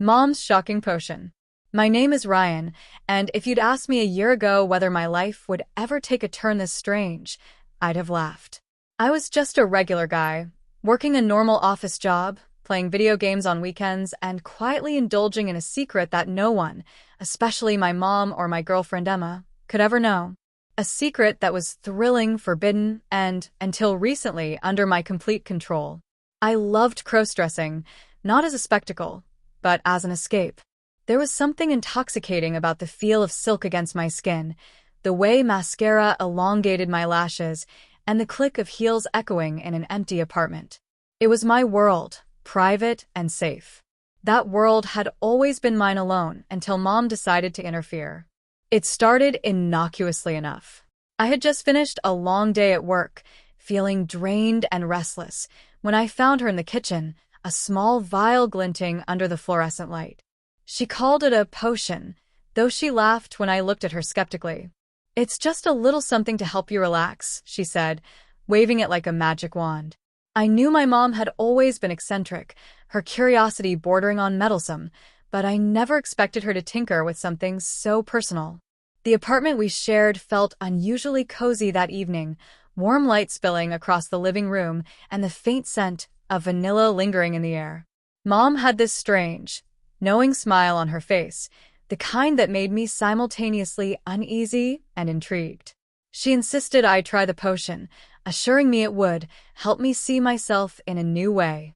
Mom's shocking potion. My name is Ryan, and if you'd asked me a year ago whether my life would ever take a turn this strange, I'd have laughed. I was just a regular guy, working a normal office job, playing video games on weekends, and quietly indulging in a secret that no one, especially my mom or my girlfriend Emma, could ever know. A secret that was thrilling, forbidden, and, until recently, under my complete control. I loved crossdressing, not as a spectacle, but as an escape. There was something intoxicating about the feel of silk against my skin, the way mascara elongated my lashes, and the click of heels echoing in an empty apartment. It was my world, private and safe. That world had always been mine alone until Mom decided to interfere. It started innocuously enough. I had just finished a long day at work, feeling drained and restless, when I found her in the kitchen, a small vial glinting under the fluorescent light. She called it a potion, though she laughed when I looked at her skeptically. "It's just a little something to help you relax," she said, waving it like a magic wand. I knew my mom had always been eccentric, her curiosity bordering on meddlesome, but I never expected her to tinker with something so personal. The apartment we shared felt unusually cozy that evening, warm light spilling across the living room and the faint scent of vanilla lingering in the air. Mom had this strange, knowing smile on her face, the kind that made me simultaneously uneasy and intrigued. She insisted I try the potion, assuring me it would help me see myself in a new way.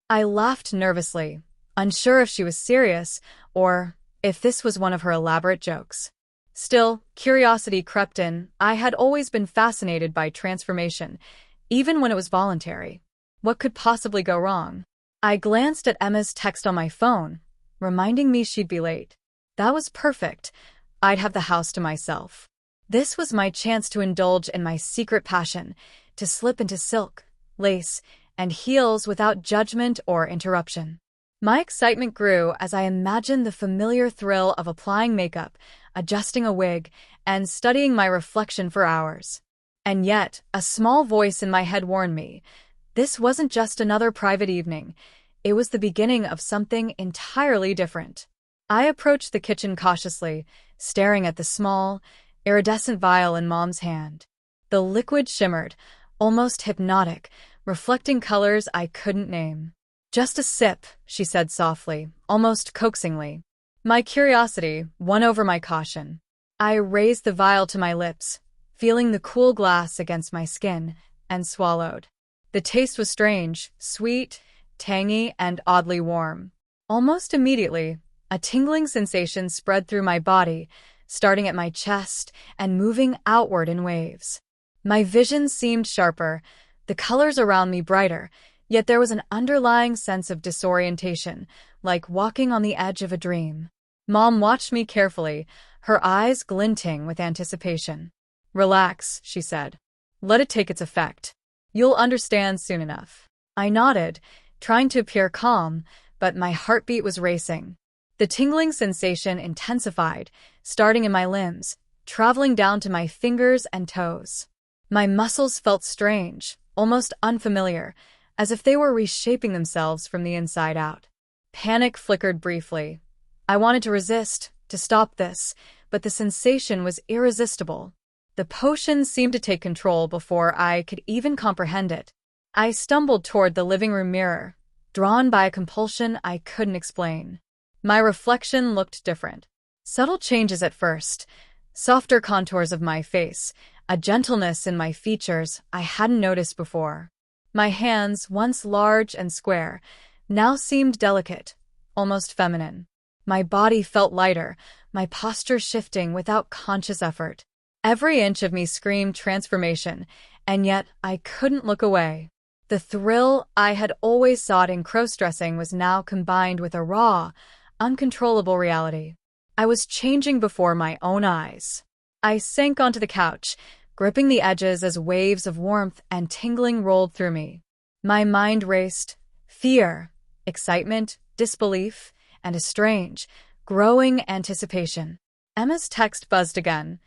I laughed nervously, unsure if she was serious or if this was one of her elaborate jokes. Still, curiosity crept in. I had always been fascinated by transformation, even when it was voluntary. What could possibly go wrong? I glanced at Emma's text on my phone, reminding me she'd be late. That was perfect. I'd have the house to myself. This was my chance to indulge in my secret passion, to slip into silk, lace, and heels without judgment or interruption. My excitement grew as I imagined the familiar thrill of applying makeup, adjusting a wig, and studying my reflection for hours. And yet, a small voice in my head warned me, this wasn't just another private evening. It was the beginning of something entirely different. I approached the kitchen cautiously, staring at the small, iridescent vial in Mom's hand. The liquid shimmered, almost hypnotic, reflecting colors I couldn't name. "Just a sip," she said softly, almost coaxingly. My curiosity won over my caution. I raised the vial to my lips, feeling the cool glass against my skin, and swallowed. The taste was strange, sweet, tangy, and oddly warm. Almost immediately, a tingling sensation spread through my body, starting at my chest and moving outward in waves. My vision seemed sharper, the colors around me brighter, yet there was an underlying sense of disorientation, like walking on the edge of a dream. Mom watched me carefully, her eyes glinting with anticipation. "Relax," she said. "Let it take its effect. You'll understand soon enough." I nodded, trying to appear calm, but my heartbeat was racing. The tingling sensation intensified, starting in my limbs, traveling down to my fingers and toes. My muscles felt strange, almost unfamiliar, as if they were reshaping themselves from the inside out. Panic flickered briefly. I wanted to resist, to stop this, but the sensation was irresistible. The potion seemed to take control before I could even comprehend it. I stumbled toward the living room mirror, drawn by a compulsion I couldn't explain. My reflection looked different. Subtle changes at first, softer contours of my face, a gentleness in my features I hadn't noticed before. My hands, once large and square, now seemed delicate, almost feminine. My body felt lighter, my posture shifting without conscious effort. Every inch of me screamed transformation, and yet I couldn't look away. The thrill I had always sought in crossdressing was now combined with a raw, uncontrollable reality. I was changing before my own eyes. I sank onto the couch, gripping the edges as waves of warmth and tingling rolled through me. My mind raced. Fear, excitement, disbelief, and a strange, growing anticipation. Emma's text buzzed again,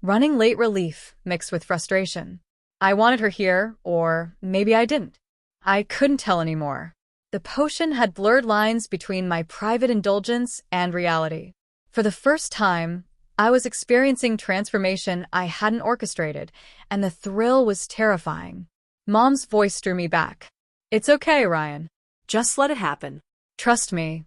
running late relief mixed with frustration. I wanted her here, or maybe I didn't. I couldn't tell anymore. The The potion had blurred lines between my private indulgence and reality. For the first time, I was experiencing transformation I hadn't orchestrated, and the thrill was terrifying. Mom's voice drew me back. "It's okay, Ryan. Just let it happen. Trust me."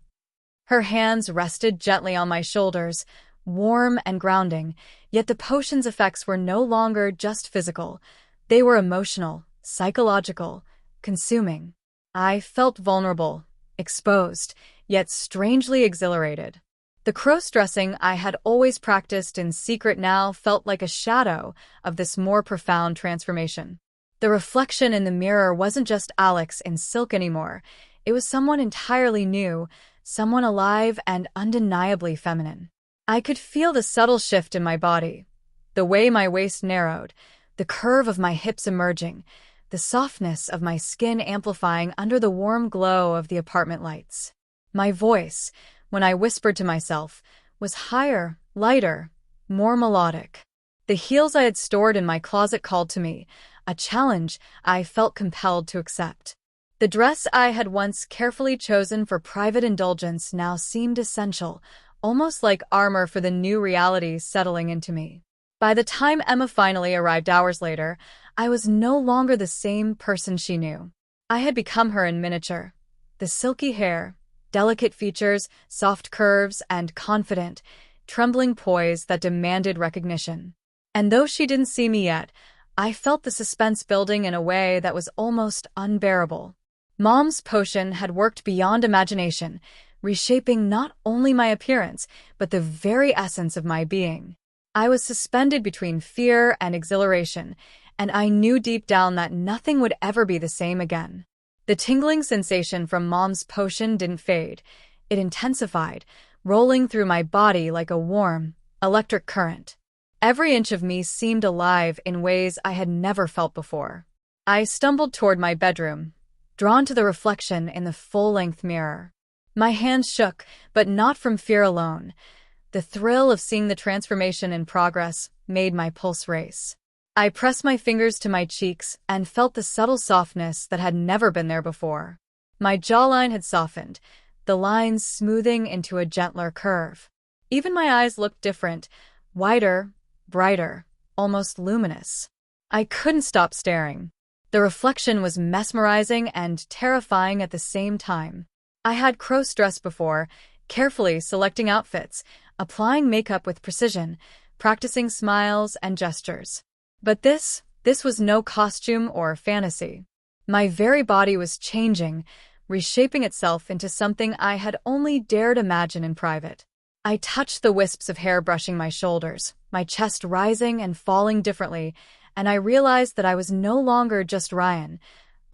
Her hands rested gently on my shoulders, warm and grounding, yet the potion's effects were no longer just physical. They were emotional, psychological, consuming. I felt vulnerable, exposed, yet strangely exhilarated. The crossdressing I had always practiced in secret now felt like a shadow of this more profound transformation. The reflection in the mirror wasn't just Alex in silk anymore. It was someone entirely new, someone alive and undeniably feminine. I could feel the subtle shift in my body, the way my waist narrowed, the curve of my hips emerging, the softness of my skin amplifying under the warm glow of the apartment lights. My voice, when I whispered to myself, was higher, lighter, more melodic. The heels I had stored in my closet called to me, a challenge I felt compelled to accept. The dress I had once carefully chosen for private indulgence now seemed essential, almost like armor for the new reality settling into me. By the time Emma finally arrived hours later, I was no longer the same person she knew. I had become her in miniature. The silky hair, delicate features, soft curves, and confident, trembling poise that demanded recognition. And though she didn't see me yet, I felt the suspense building in a way that was almost unbearable. Mom's potion had worked beyond imagination, reshaping not only my appearance, but the very essence of my being. I was suspended between fear and exhilaration, and I knew deep down that nothing would ever be the same again. The tingling sensation from Mom's potion didn't fade. It intensified, rolling through my body like a warm, electric current. Every inch of me seemed alive in ways I had never felt before. I stumbled toward my bedroom, drawn to the reflection in the full-length mirror. My hands shook, but not from fear alone. The thrill of seeing the transformation in progress made my pulse race. I pressed my fingers to my cheeks and felt the subtle softness that had never been there before. My jawline had softened, the lines smoothing into a gentler curve. Even my eyes looked different, wider, brighter, almost luminous. I couldn't stop staring. The reflection was mesmerizing and terrifying at the same time. I had cross-dressed before, carefully selecting outfits, applying makeup with precision, practicing smiles and gestures. But this was no costume or fantasy. My very body was changing, reshaping itself into something I had only dared imagine in private. I touched the wisps of hair brushing my shoulders, my chest rising and falling differently, and I realized that I was no longer just Ryan.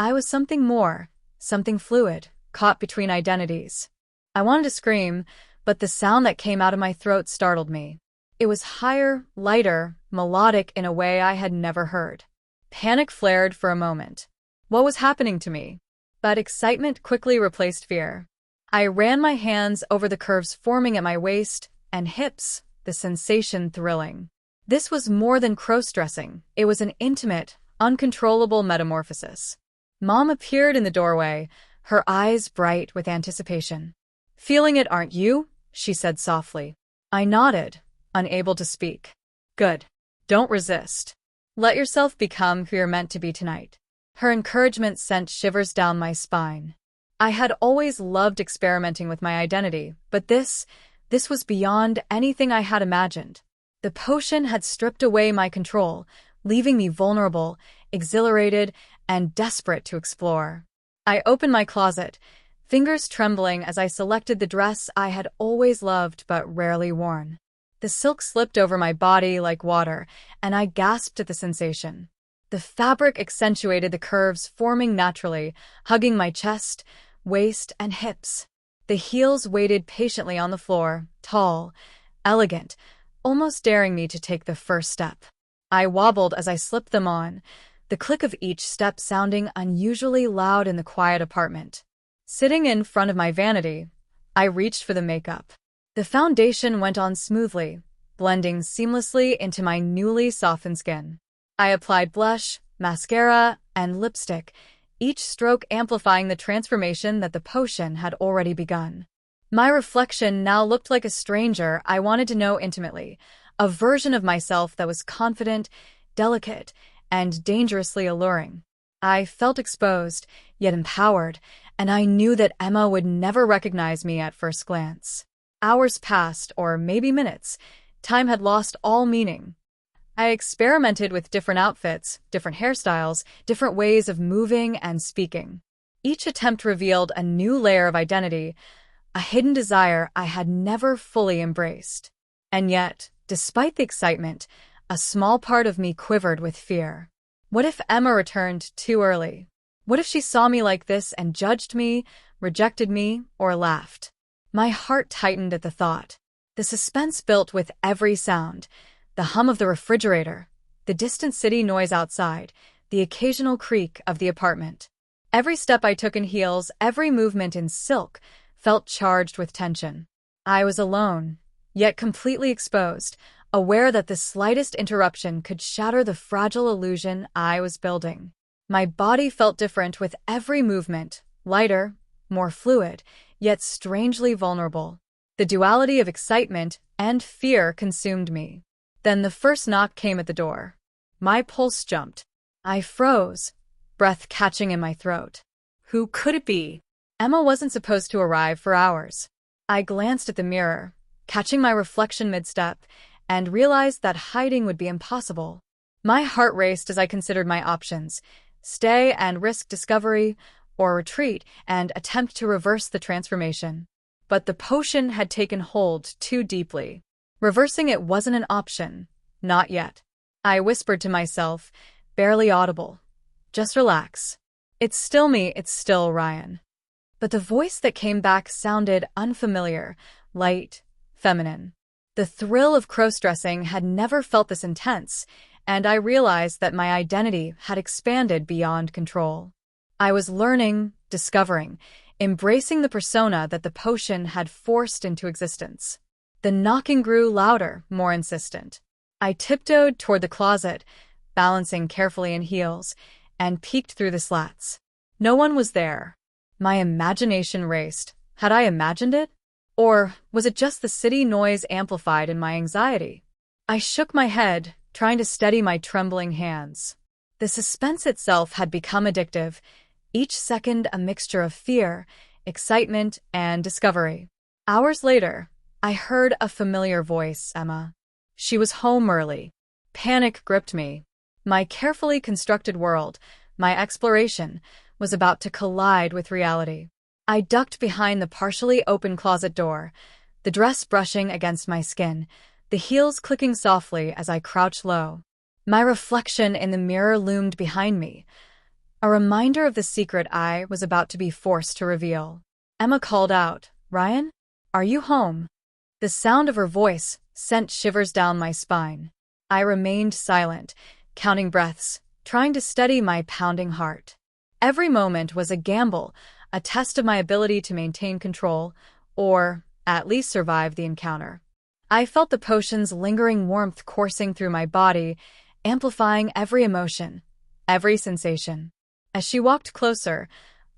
I was something more, something fluid, caught between identities. I wanted to scream, but the sound that came out of my throat startled me. It was higher, lighter, melodic in a way I had never heard. Panic flared for a moment. What was happening to me? But excitement quickly replaced fear. I ran my hands over the curves forming at my waist and hips, the sensation thrilling. This was more than cross-dressing. It was an intimate, uncontrollable metamorphosis. Mom appeared in the doorway, her eyes bright with anticipation. "Feeling it, aren't you?" she said softly. I nodded, unable to speak. "Good. Don't resist. Let yourself become who you're meant to be tonight." Her encouragement sent shivers down my spine. I had always loved experimenting with my identity, but this was beyond anything I had imagined. The potion had stripped away my control, leaving me vulnerable, exhilarated, and desperate to explore. I opened my closet, fingers trembling as I selected the dress I had always loved but rarely worn. The silk slipped over my body like water, and I gasped at the sensation. The fabric accentuated the curves forming naturally, hugging my chest, waist, and hips. The heels waited patiently on the floor, tall, elegant, almost daring me to take the first step. I wobbled as I slipped them on, the click of each step sounding unusually loud in the quiet apartment. Sitting in front of my vanity, I reached for the makeup. The foundation went on smoothly, blending seamlessly into my newly softened skin. I applied blush, mascara, and lipstick, each stroke amplifying the transformation that the potion had already begun. My reflection now looked like a stranger I wanted to know intimately, a version of myself that was confident, delicate, and dangerously alluring. I felt exposed, yet empowered, and I knew that Emma would never recognize me at first glance. Hours passed, or maybe minutes. Time had lost all meaning. I experimented with different outfits, different hairstyles, different ways of moving and speaking. Each attempt revealed a new layer of identity, a hidden desire I had never fully embraced. And yet, despite the excitement, a small part of me quivered with fear. What if Emma returned too early? What if she saw me like this and judged me, rejected me, or laughed? My heart tightened at the thought. The suspense built with every sound: the hum of the refrigerator, the distant city noise outside, the occasional creak of the apartment. Every step I took in heels, every movement in silk, felt charged with tension. I was alone, yet completely exposed, aware that the slightest interruption could shatter the fragile illusion I was building. My body felt different with every movement, lighter, more fluid, yet strangely vulnerable. The duality of excitement and fear consumed me. Then the first knock came at the door. My pulse jumped. I froze, breath catching in my throat. Who could it be? Emma wasn't supposed to arrive for hours. I glanced at the mirror, catching my reflection mid-step, and realized that hiding would be impossible. My heart raced as I considered my options: stay and risk discovery, or retreat and attempt to reverse the transformation. But the potion had taken hold too deeply. Reversing it wasn't an option. Not yet. I whispered to myself, barely audible. Just relax. It's still me, it's still Ryan. But the voice that came back sounded unfamiliar, light, feminine. The thrill of crossdressing had never felt this intense, and I realized that my identity had expanded beyond control. I was learning, discovering, embracing the persona that the potion had forced into existence. The knocking grew louder, more insistent. I tiptoed toward the closet, balancing carefully in heels, and peeked through the slats. No one was there. My imagination raced. Had I imagined it? Or was it just the city noise amplified in my anxiety? I shook my head, trying to steady my trembling hands. The suspense itself had become addictive, each second a mixture of fear, excitement, and discovery. Hours later, I heard a familiar voice, Emma. She was home early. Panic gripped me. My carefully constructed world, my exploration, was about to collide with reality. I ducked behind the partially open closet door, the dress brushing against my skin, the heels clicking softly as I crouched low. My reflection in the mirror loomed behind me, a reminder of the secret I was about to be forced to reveal. Emma called out, "Ryan? Are you home?" The sound of her voice sent shivers down my spine. I remained silent, counting breaths, trying to steady my pounding heart. Every moment was a gamble, a test of my ability to maintain control, or at least survive the encounter. I felt the potion's lingering warmth coursing through my body, amplifying every emotion, every sensation. As she walked closer,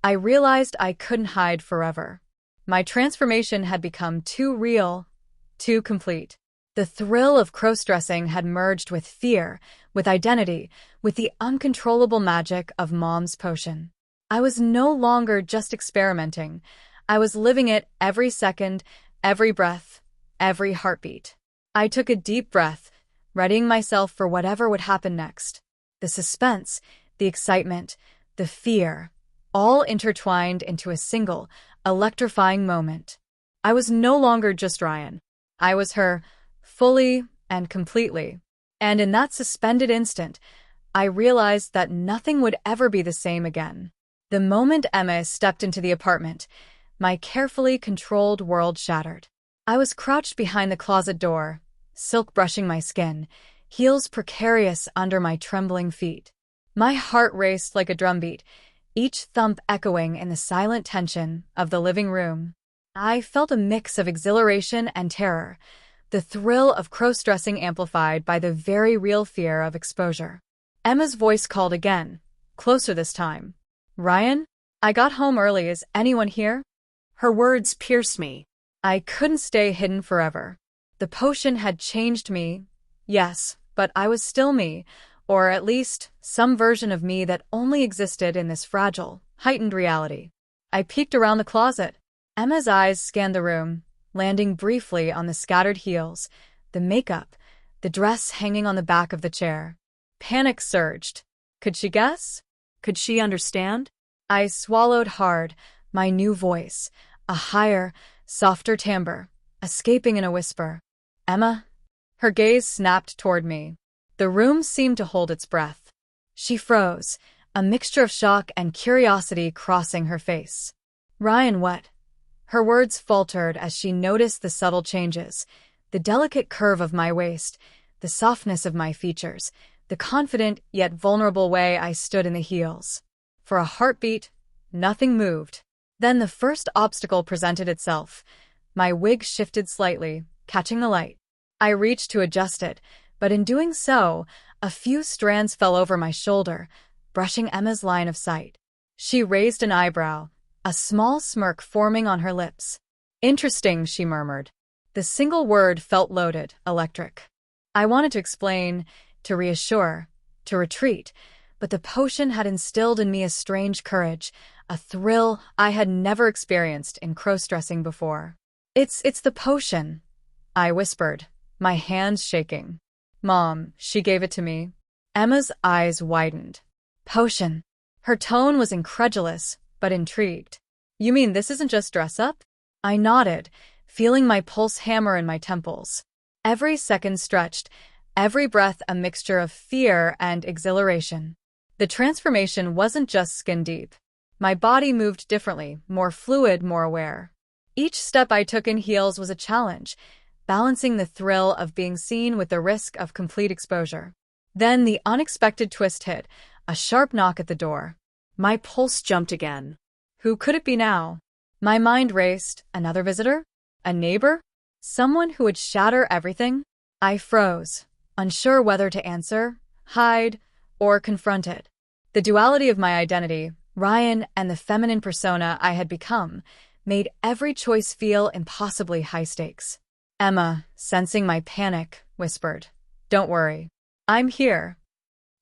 I realized I couldn't hide forever. My transformation had become too real, too complete. The thrill of crossdressing had merged with fear, with identity, with the uncontrollable magic of Mom's potion. I was no longer just experimenting. I was living it every second, every breath, every heartbeat. I took a deep breath, readying myself for whatever would happen next. The suspense, the excitement, the fear, all intertwined into a single, electrifying moment. I was no longer just Ryan. I was her, fully and completely. And in that suspended instant, I realized that nothing would ever be the same again. The moment Emma stepped into the apartment, my carefully controlled world shattered. I was crouched behind the closet door, silk brushing my skin, heels precarious under my trembling feet. My heart raced like a drumbeat, each thump echoing in the silent tension of the living room. I felt a mix of exhilaration and terror, the thrill of crossdressing amplified by the very real fear of exposure. Emma's voice called again, closer this time. Ryan? I got home early. Is anyone here? Her words pierced me. I couldn't stay hidden forever. The potion had changed me, yes, but I was still me, or at least some version of me that only existed in this fragile, heightened reality. I peeked around the closet. Emma's eyes scanned the room, landing briefly on the scattered heels, the makeup, the dress hanging on the back of the chair. Panic surged. Could she guess? Could she understand? I swallowed hard, my new voice, a higher, softer timbre, escaping in a whisper. Emma? Her gaze snapped toward me. The room seemed to hold its breath. She froze, a mixture of shock and curiosity crossing her face. Ryan, what? Her words faltered as she noticed the subtle changes, the delicate curve of my waist, the softness of my features, the confident yet vulnerable way I stood in the heels. For a heartbeat, nothing moved. Then the first obstacle presented itself. My wig shifted slightly, catching the light. I reached to adjust it, but in doing so, a few strands fell over my shoulder, brushing Emma's line of sight. She raised an eyebrow, a small smirk forming on her lips. Interesting, she murmured. The single word felt loaded, electric. I wanted to explain, to reassure, to retreat, but the potion had instilled in me a strange courage, a thrill I had never experienced in crossdressing before. It's the potion, I whispered, my hands shaking. Mom, she gave it to me. Emma's eyes widened. Potion. Her tone was incredulous, but intrigued. You mean this isn't just dress up? I nodded, feeling my pulse hammer in my temples. Every second stretched, every breath a mixture of fear and exhilaration. The transformation wasn't just skin deep. My body moved differently, more fluid, more aware. Each step I took in heels was a challenge, balancing the thrill of being seen with the risk of complete exposure. Then the unexpected twist hit, a sharp knock at the door. My pulse jumped again. Who could it be now? My mind raced. Another visitor? A neighbor? Someone who would shatter everything? I froze, unsure whether to answer, hide, or confront it. The duality of my identity, Ryan and the feminine persona I had become, made every choice feel impossibly high stakes. Emma, sensing my panic, whispered, "Don't worry. I'm here."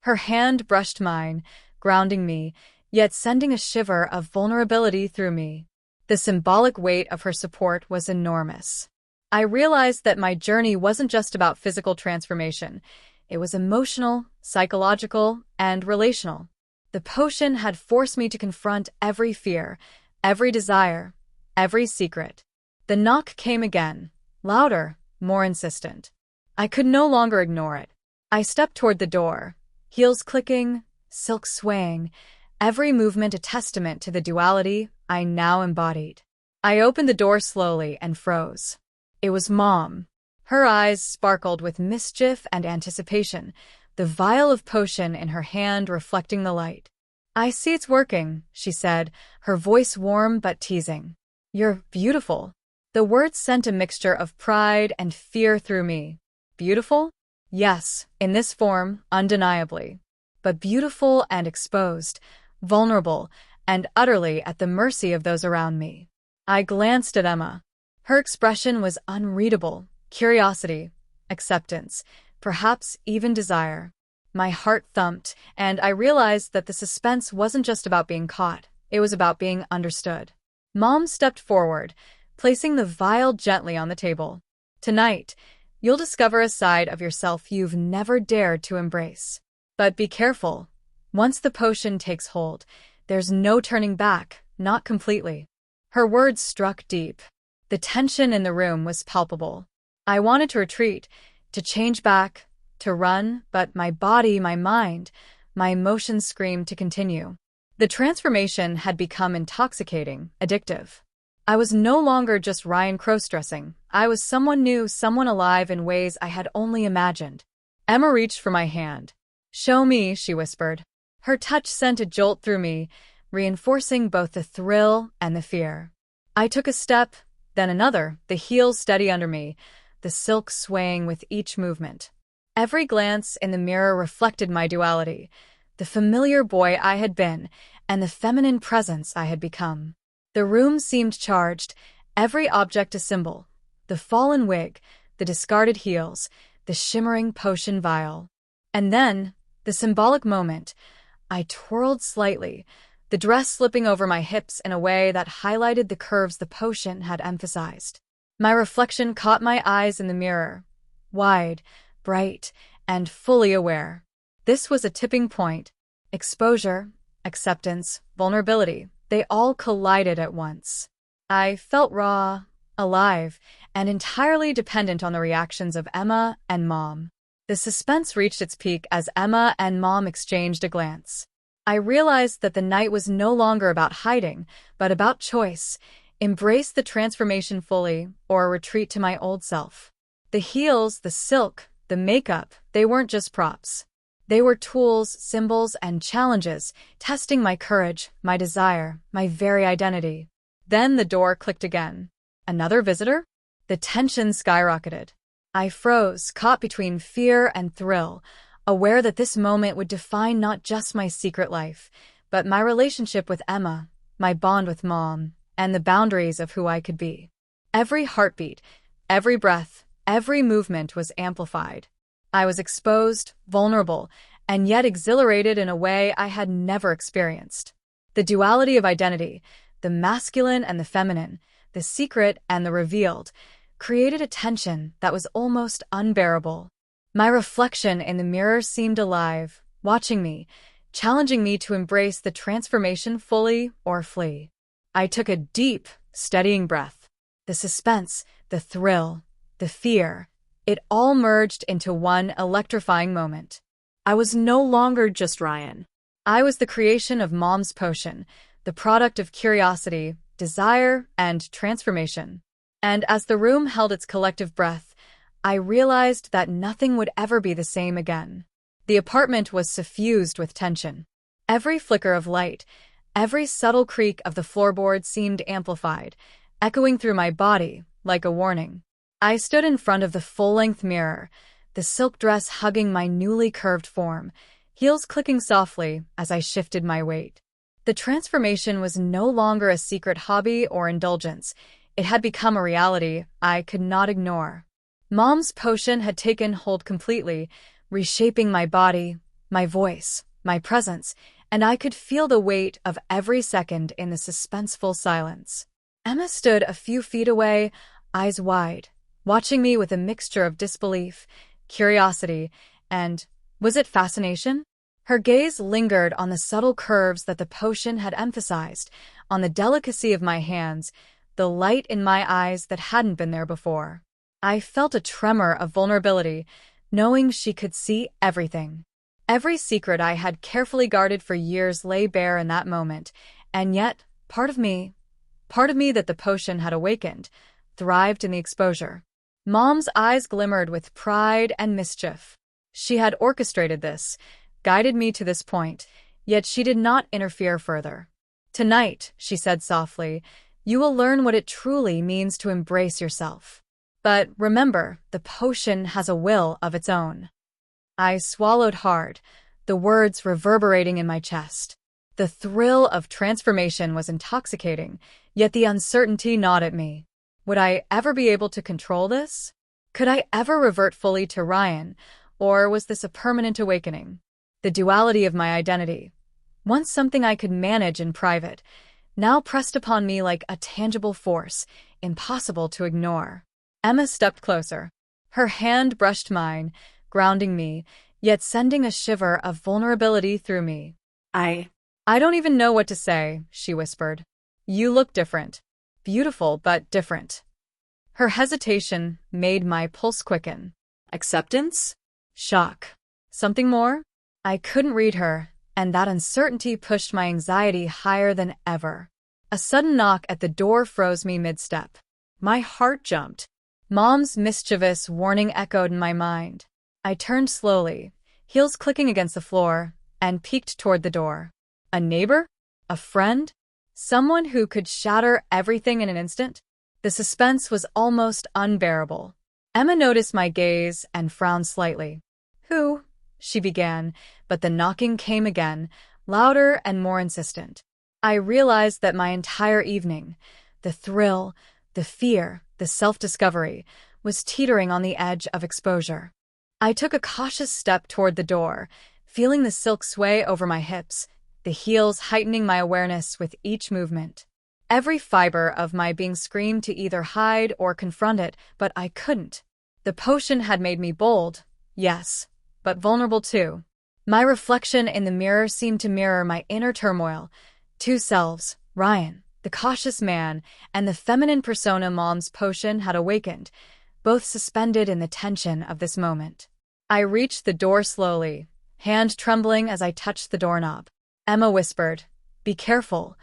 Her hand brushed mine, grounding me, yet sending a shiver of vulnerability through me. The symbolic weight of her support was enormous. I realized that my journey wasn't just about physical transformation. It was emotional, psychological, and relational. The potion had forced me to confront every fear, every desire, every secret. The knock came again, louder, more insistent. I could no longer ignore it. I stepped toward the door, heels clicking, silk swaying, every movement a testament to the duality I now embodied. I opened the door slowly and froze. It was Mom. Her eyes sparkled with mischief and anticipation, the vial of potion in her hand reflecting the light. "I see it's working," she said, her voice warm but teasing. "You're beautiful." The words sent a mixture of pride and fear through me. Beautiful? Yes, in this form, undeniably. But beautiful and exposed, vulnerable, and utterly at the mercy of those around me. I glanced at Emma. Her expression was unreadable, curiosity, acceptance, perhaps even desire. My heart thumped, and I realized that the suspense wasn't just about being caught, it was about being understood. Mom stepped forward, placing the vial gently on the table. "Tonight, you'll discover a side of yourself you've never dared to embrace. But be careful. Once the potion takes hold, there's no turning back, not completely." Her words struck deep. The tension in the room was palpable. I wanted to retreat, to change back, to run, but my body, my mind, my emotions screamed to continue. The transformation had become intoxicating, addictive. I was no longer just Ryan crossdressing. I was someone new, someone alive in ways I had only imagined. Emma reached for my hand. "Show me," she whispered. Her touch sent a jolt through me, reinforcing both the thrill and the fear. I took a step, then another, the heels steady under me, the silk swaying with each movement. Every glance in the mirror reflected my duality, the familiar boy I had been, and the feminine presence I had become. The room seemed charged, every object a symbol: the fallen wig, the discarded heels, the shimmering potion vial. And then, the symbolic moment, I twirled slightly, the dress slipping over my hips in a way that highlighted the curves the potion had emphasized. My reflection caught my eyes in the mirror, wide, bright, and fully aware. This was a tipping point. Exposure, acceptance, vulnerability, they all collided at once. I felt raw, alive, and entirely dependent on the reactions of Emma and Mom. The suspense reached its peak as Emma and Mom exchanged a glance. I realized that the night was no longer about hiding, but about choice: embrace the transformation fully, or retreat to my old self. The heels, the silk, the makeup, they weren't just props. They were tools, symbols, and challenges, testing my courage, my desire, my very identity. Then the door clicked again. Another visitor? The tension skyrocketed. I froze, caught between fear and thrill, aware that this moment would define not just my secret life, but my relationship with Emma, my bond with Mom, and the boundaries of who I could be. Every heartbeat, every breath, every movement was amplified. I was exposed, vulnerable, and yet exhilarated in a way I had never experienced. The duality of identity, the masculine and the feminine, the secret and the revealed, created a tension that was almost unbearable. My reflection in the mirror seemed alive, watching me, challenging me to embrace the transformation fully or flee. I took a deep, steadying breath. The suspense, the thrill, the fear, it all merged into one electrifying moment. I was no longer just Ryan. I was the creation of Mom's potion, the product of curiosity, desire, and transformation. And as the room held its collective breath, I realized that nothing would ever be the same again. The apartment was suffused with tension. Every flicker of light, every subtle creak of the floorboard seemed amplified, echoing through my body like a warning. I stood in front of the full-length mirror, the silk dress hugging my newly curved form, heels clicking softly as I shifted my weight. The transformation was no longer a secret hobby or indulgence. It had become a reality I could not ignore. Mom's potion had taken hold completely, reshaping my body, my voice, my presence, and I could feel the weight of every second in the suspenseful silence. Emma stood a few feet away, eyes wide, watching me with a mixture of disbelief, curiosity, and, was it fascination? Her gaze lingered on the subtle curves that the potion had emphasized, on the delicacy of my hands, the light in my eyes that hadn't been there before. I felt a tremor of vulnerability, knowing she could see everything. Every secret I had carefully guarded for years lay bare in that moment, and yet, part of me that the potion had awakened, thrived in the exposure. Mom's eyes glimmered with pride and mischief. She had orchestrated this, guided me to this point, yet she did not interfere further. "Tonight," she said softly, "you will learn what it truly means to embrace yourself. But remember, the potion has a will of its own." I swallowed hard, the words reverberating in my chest. The thrill of transformation was intoxicating, yet the uncertainty gnawed at me. Would I ever be able to control this? Could I ever revert fully to Ryan, or was this a permanent awakening? The duality of my identity, once something I could manage in private, now pressed upon me like a tangible force, impossible to ignore. Emma stepped closer. Her hand brushed mine, grounding me, yet sending a shiver of vulnerability through me. I don't even know what to say," she whispered. "You look different. Beautiful, but different." Her hesitation made my pulse quicken. Acceptance? Shock. Something more? I couldn't read her, and that uncertainty pushed my anxiety higher than ever. A sudden knock at the door froze me mid-step. My heart jumped. Mom's mischievous warning echoed in my mind. I turned slowly, heels clicking against the floor, and peeked toward the door. A neighbor? A friend? Someone who could shatter everything in an instant? The suspense was almost unbearable. Emma noticed my gaze and frowned slightly. "Who?" she began, but the knocking came again, louder and more insistent. I realized that my entire evening, the thrill, the fear, the self-discovery, was teetering on the edge of exposure. I took a cautious step toward the door, feeling the silk sway over my hips, the heels heightening my awareness with each movement. Every fiber of my being screamed to either hide or confront it, but I couldn't. The potion had made me bold, yes, but vulnerable too. My reflection in the mirror seemed to mirror my inner turmoil. Two selves, Ryan, the cautious man, and the feminine persona Mom's potion had awakened, both suspended in the tension of this moment. I reached the door slowly, hand trembling as I touched the doorknob. Emma whispered, "Be careful,"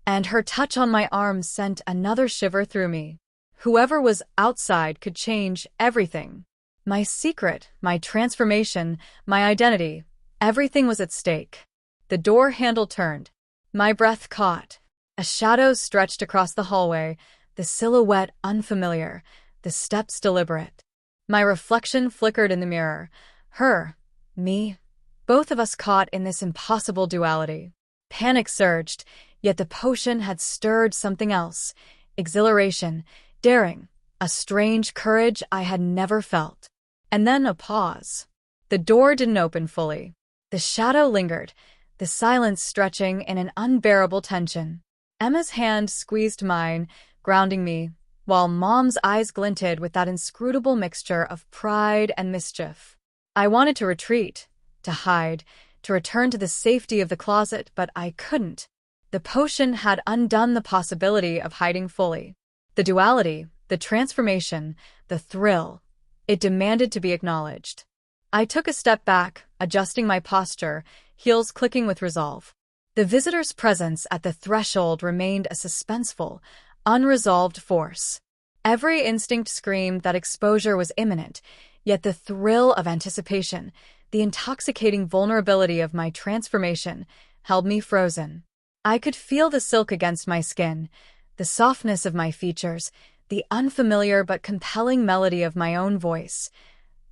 and her touch on my arm sent another shiver through me. Whoever was outside could change everything. My secret, my transformation, my identity, everything was at stake. The door handle turned. My breath caught. A shadow stretched across the hallway, the silhouette unfamiliar, the steps deliberate. My reflection flickered in the mirror. Her, me, both of us caught in this impossible duality. Panic surged, yet the potion had stirred something else. Exhilaration, daring, a strange courage I had never felt. And then a pause. The door didn't open fully. The shadow lingered, the silence stretching in an unbearable tension. Emma's hand squeezed mine, grounding me, while Mom's eyes glinted with that inscrutable mixture of pride and mischief. I wanted to retreat, to hide, to return to the safety of the closet, but I couldn't. The potion had undone the possibility of hiding fully. The duality, the transformation, the thrill, it demanded to be acknowledged. I took a step back, adjusting my posture, heels clicking with resolve. The visitor's presence at the threshold remained a suspenseful, unresolved force. Every instinct screamed that exposure was imminent, yet the thrill of anticipation, the intoxicating vulnerability of my transformation, held me frozen. I could feel the silk against my skin, the softness of my features, the unfamiliar but compelling melody of my own voice,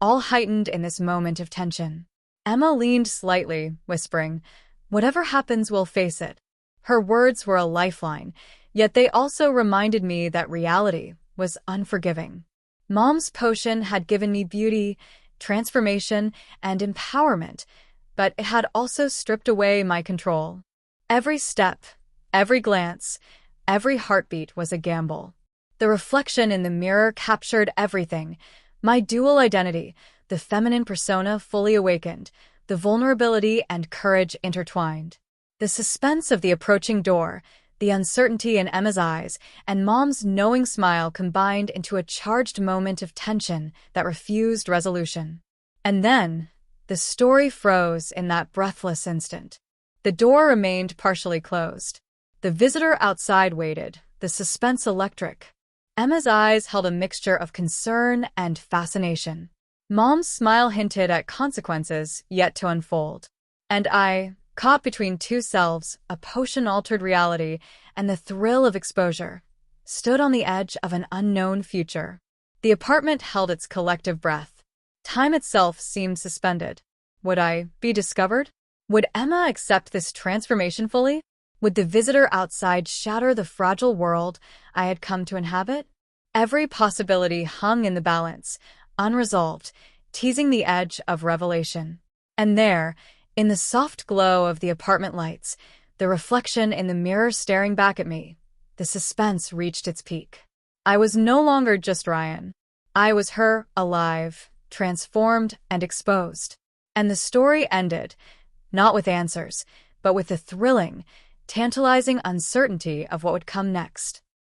all heightened in this moment of tension. Emma leaned slightly, whispering, "Whatever happens, we'll face it." Her words were a lifeline, yet they also reminded me that reality was unforgiving. Mom's potion had given me beauty, transformation, and empowerment, but it had also stripped away my control. Every step, every glance, every heartbeat was a gamble. The reflection in the mirror captured everything: my dual identity, the feminine persona fully awakened, the vulnerability and courage intertwined. The suspense of the approaching door, the uncertainty in Emma's eyes, and Mom's knowing smile combined into a charged moment of tension that refused resolution. And then, the story froze in that breathless instant. The door remained partially closed. The visitor outside waited, the suspense electric. Emma's eyes held a mixture of concern and fascination. Mom's smile hinted at consequences yet to unfold. And I, caught between two selves, a potion-altered reality and the thrill of exposure, stood on the edge of an unknown future. The apartment held its collective breath. Time itself seemed suspended. Would I be discovered? Would Emma accept this transformation fully? Would the visitor outside shatter the fragile world I had come to inhabit? Every possibility hung in the balance, unresolved, teasing the edge of revelation. And there, in the soft glow of the apartment lights, the reflection in the mirror staring back at me, the suspense reached its peak. I was no longer just Ryan. I was her, alive, transformed, and exposed. And the story ended, not with answers, but with the thrilling, tantalizing uncertainty of what would come next.